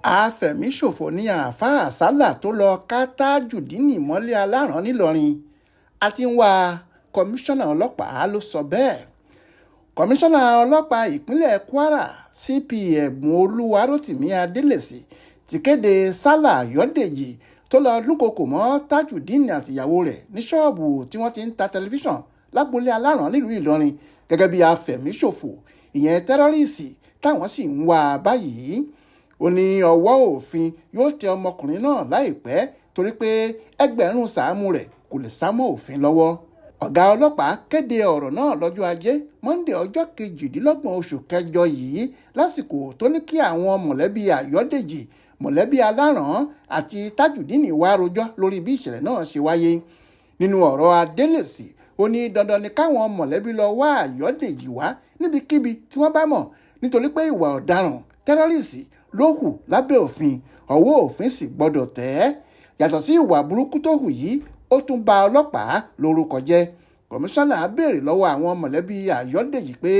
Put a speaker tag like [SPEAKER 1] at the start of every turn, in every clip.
[SPEAKER 1] Afẹmiṣofo ní Aafaa Sala tó lọ ká Tajudeen mọ́lé Alaran nílọrin àti ń wá kọmíṣánná ọlọ́pàá ló sọ bẹ́ẹ̀. Kọmíṣánná ọlọ́pàá ìpínlẹ̀ Kwara CP Ẹ̀bùn Olúwarótìmí Adélèsì ti kéde Sala Ayọ̀dèjì tó lọ dúnkokò mọ́ Tajudeen àtìyàwó rẹ̀ ní ṣọ́ọ̀bù tí wọ́n ti ń ta tẹlifíṣàn lágbolé Alaran nílùú Ìlọrin gẹ́gẹ́ bí afẹ̀míṣòfò, ìyẹn tẹ́rọ́rìsì táwọn sì ń wá a báyìí. Ó ní ọwọ́ òfin yóò tẹ ọmọkùnrin náà láìpẹ́ torí pé ẹgbẹ̀rún sàámù rẹ̀ kò lè sá mọ́ òfin lọ́wọ́. Ọ̀gá ọlọ́pàá kéde ọ̀rọ̀ náà lọ́jọ́ Ajé Monday ọjọ́ 28 oṣù kẹjọ yìí lásìkò tó ní kí àwọn mọ̀lẹ́bí Ayọ̀dèjì, mọ̀lẹ́bí Alaran àti Tajudeen wá rojọ́ lórí bí ìṣẹ̀lẹ̀ náà ṣe wáyé. Nínú ọ̀rọ̀ Adélèsì, ó ní dandan ni káwọn mọ̀lẹ́bí lọ wá Ayọ̀dèjì wá níbikíbi tí wọ́n bá mọ̀ nítorí pé ìwà ọ̀daràn tẹ́rọ́rìsì ló hù lábẹ́ òfin, ọwọ́ òfin sì gbọ́dọ̀ tẹ̀ ẹ́. Yàtọ̀ sí ìwà burúkú tó hù yìí, ó tún ba ọlọ́pàá lórúkọ jẹ́. Kọmíṣánná béèrè lọ́wọ́ àwọn mọ̀lẹ́bí Ayọ̀dèjì pé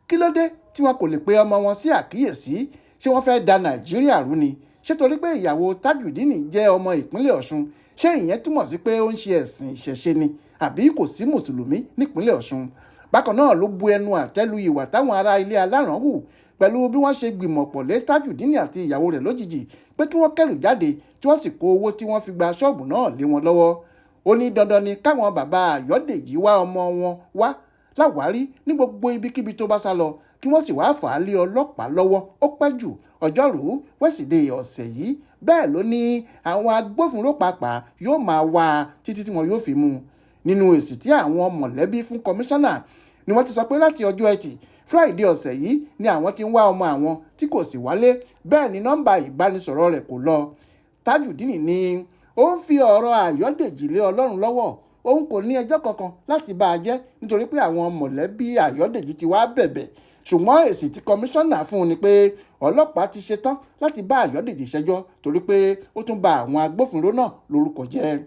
[SPEAKER 1] kí ló dé tí wọn kò lè pe ọmọ wọn sí àkíyèsí, ṣé wọ́n fẹ́ da Nàìjíríà rú ni? Ṣé torí pé ìyàwó Tajudeen jẹ́ ọmọ ìpínlẹ̀ Ọ̀ṣun, ṣé ìyẹn túmọ̀ sí pé ó ń ṣe ẹ̀sìn ìṣẹ̀ṣe ni àbí kò sí mùsùlùmí nípínlẹ̀ Ọ̀ṣun? Bákan náà ló bu ẹnu àtẹ́lu ìwà táwọn ará ilé Alaran hù pẹ̀lú bí wọ́n ṣe gbìmọ̀pọ̀ lé Tajudeen àti ìyàwó rẹ̀ lójijì pé kí wọ́n kẹ́rù jáde tí wọ́n sì kó owó tí wọ́n fi gba ṣọ́ọ̀bù náà lé wọn lọ́wọ́. Ó ní dandan ni káwọn bàbá Ayọ̀dèjì wá ọmọ wọn wá láwárí ní gbogbo ibikíbi tó bá sá lọ kí wọ́n sì wá fà á lé ọlọ́pàá lọ́wọ́ ó pẹ́ jù ọjọ́rùú wẹ́sídẹ̀ẹ́ ọ̀sẹ̀ yìí. Bẹ́ẹ̀ ló ní àwọn agbófinró pàápàá yóò máa wá a títí tí wọn yóò fi mú un. Nínú èsì tí àwọn mọ̀lẹ́bí fún kọmíṣánná ni wọ́n ti sọ pé láti ọjọ́ Ẹtì Friday ọ̀sẹ̀ yìí ni àwọn ti ń wá ọmọ àwọn tí kò sì wálé, bẹ́ẹ̀ ni nọ́mbà ìbánisọ̀rọ̀ rẹ̀ kò lọ. Tajudeen ni ó ń fi ọ̀rọ̀ Ayọ̀dèjì lé Ọlọ́run lọ́wọ́, òun kò ní ẹjọ́ kankan láti bá a jẹ́ nítorí pé àwọn mọ̀lẹ́bí Ayọ̀dèjì ti wá bẹ̀bẹ̀. Ṣùgbọ́n èsì tí kọmíṣánná fún un ni pé ọlọ́pàá ti ṣetán láti bá Ayọ̀dèjì ṣẹjọ́ torí pé ó tún ba àwọn agbófinró náà lórúkọ jẹ́.